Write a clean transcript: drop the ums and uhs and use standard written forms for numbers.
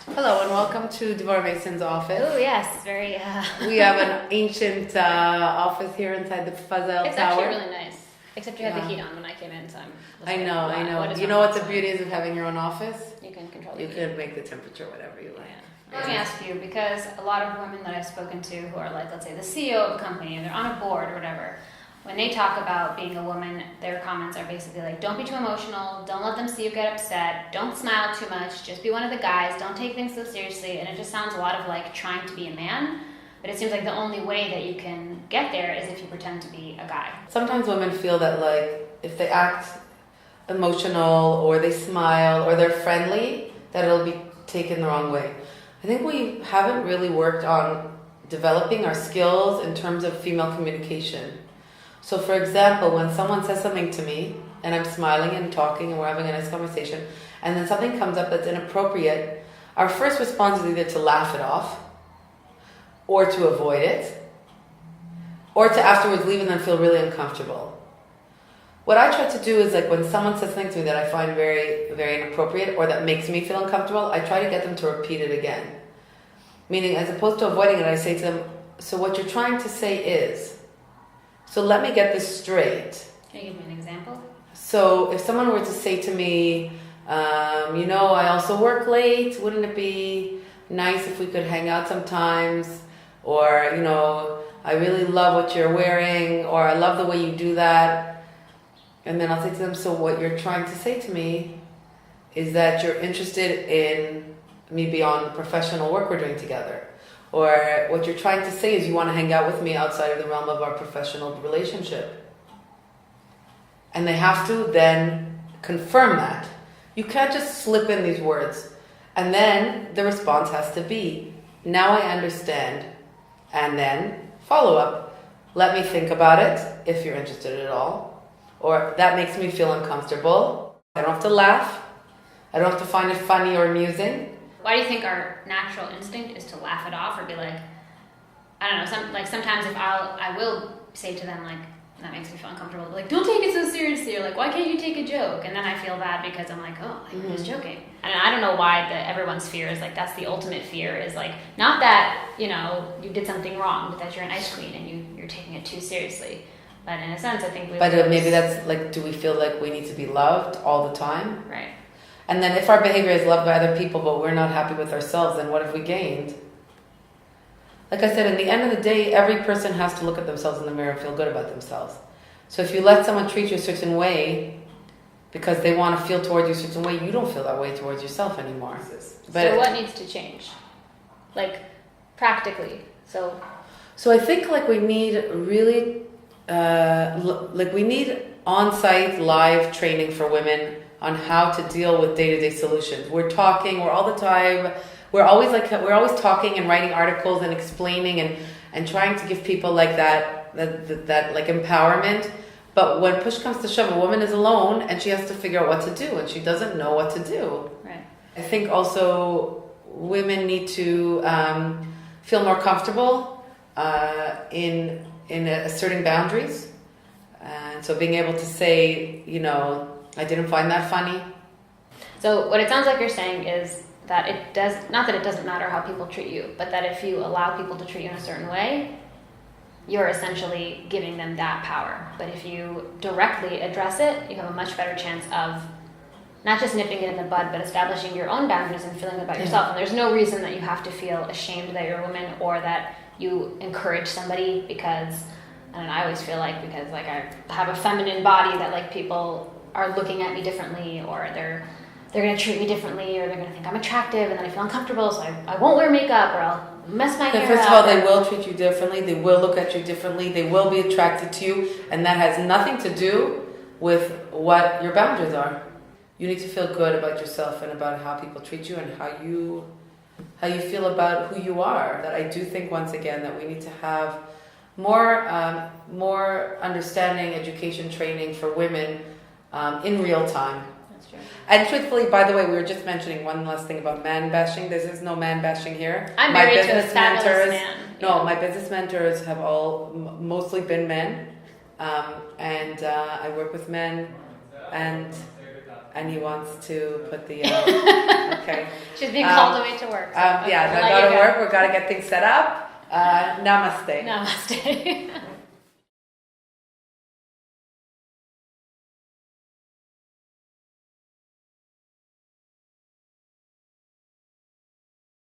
Hello and welcome to Devora Mason's office. Oh yes, very. We have an ancient office here inside the Fazel It's Tower. actually really nice, except you had the heat on when I came in, so I know. You know what the beauty is of having your own office? You can control the You heat. can make the temperature whatever you like. Yeah. Let me ask you, because a lot of women that I've spoken to who are like, let's say, the CEO of a company, and they're on a board or whatever, when they talk about being a woman, their comments are basically like, don't be too emotional, don't let them see you get upset, don't smile too much, just be one of the guys, don't take things so seriously. And it just sounds a lot of like trying to be a man, but it seems like the only way that you can get there is if you pretend to be a guy. Sometimes women feel that like if they act emotional or they smile or they're friendly, that it'll be taken the wrong way. I think we haven't really worked on developing our skills in terms of female communication. So for example, when someone says something to me and I'm smiling and talking and we're having a nice conversation and then something comes up that's inappropriate, our first response is either to laugh it off or to avoid it or to afterwards leave and then feel really uncomfortable. What I try to do is like when someone says something to me that I find very, very inappropriate or that makes me feel uncomfortable, I try to get them to repeat it again. Meaning as opposed to avoiding it, I say to them, so what you're trying to say is, so let me get this straight. Can you give me an example? So if someone were to say to me, I also work late, wouldn't it be nice if we could hang out sometimes? Or, I really love what you're wearing, or I love the way you do that. And then I'll say to them, so what you're trying to say to me is that you're interested in me beyond the professional work we're doing together. Or what you're trying to say is you want to hang out with me outside of the realm of our professional relationship. And they have to then confirm that. You can't just slip in these words. And then the response has to be, now I understand. And then follow up. Let me think about it if you're interested at all. Or that makes me feel uncomfortable. I don't have to laugh. I don't have to find it funny or amusing. Why do you think our natural instinct is to laugh it off or be like, I don't know, sometimes if I will say to them like, that makes me feel uncomfortable, like, don't take it so seriously, or like, why can't you take a joke? And then I feel bad because I'm like, oh, I'm just joking. And I don't know why everyone's fear is like, that's the ultimate fear is like, not that, you did something wrong, but that you're an ice queen and you're taking it too seriously. But in a sense, I think maybe that's like, do we feel like we need to be loved all the time? Right. And then if our behavior is loved by other people, but we're not happy with ourselves, then what have we gained? Like I said, in the end of the day, every person has to look at themselves in the mirror and feel good about themselves. So if you let someone treat you a certain way because they want to feel towards you a certain way, you don't feel that way towards yourself anymore. So what needs to change? Like, practically. So I think like we need really, we need on-site live training for women on how to deal with day-to-day solutions. We're all the time, we're always talking and writing articles and explaining and trying to give people like that like empowerment. But when push comes to shove, a woman is alone and she has to figure out what to do and she doesn't know what to do. Right. I think also women need to feel more comfortable in asserting boundaries. And so being able to say, I didn't find that funny. So what it sounds like you're saying is that not that it doesn't matter how people treat you, but that if you allow people to treat you in a certain way, you're essentially giving them that power. But if you directly address it, you have a much better chance of not just nipping it in the bud, but establishing your own boundaries and feeling about yourself. And there's no reason that you have to feel ashamed that you're a woman or that you encourage somebody because, and I always feel like because like I have a feminine body that like people are looking at me differently, or they're going to treat me differently, or they're going to think I'm attractive, and then I feel uncomfortable, so I won't wear makeup, or I'll mess my hair up. First of all, they will treat you differently, they will look at you differently, they will be attracted to you, and that has nothing to do with what your boundaries are. You need to feel good about yourself and about how people treat you and how you feel about who you are. That I do think, once again, that we need to have more understanding, education, training for women in real time. That's true. And truthfully, by the way, we were just mentioning one last thing about man bashing. There is no man bashing here. I'm married to a fabulous man. No, my business mentors have all mostly been men, and I work with men, and and he wants to put the okay. She's being called away to work. So Yeah, I gotta work. We've got to get things set up. Namaste. Namaste.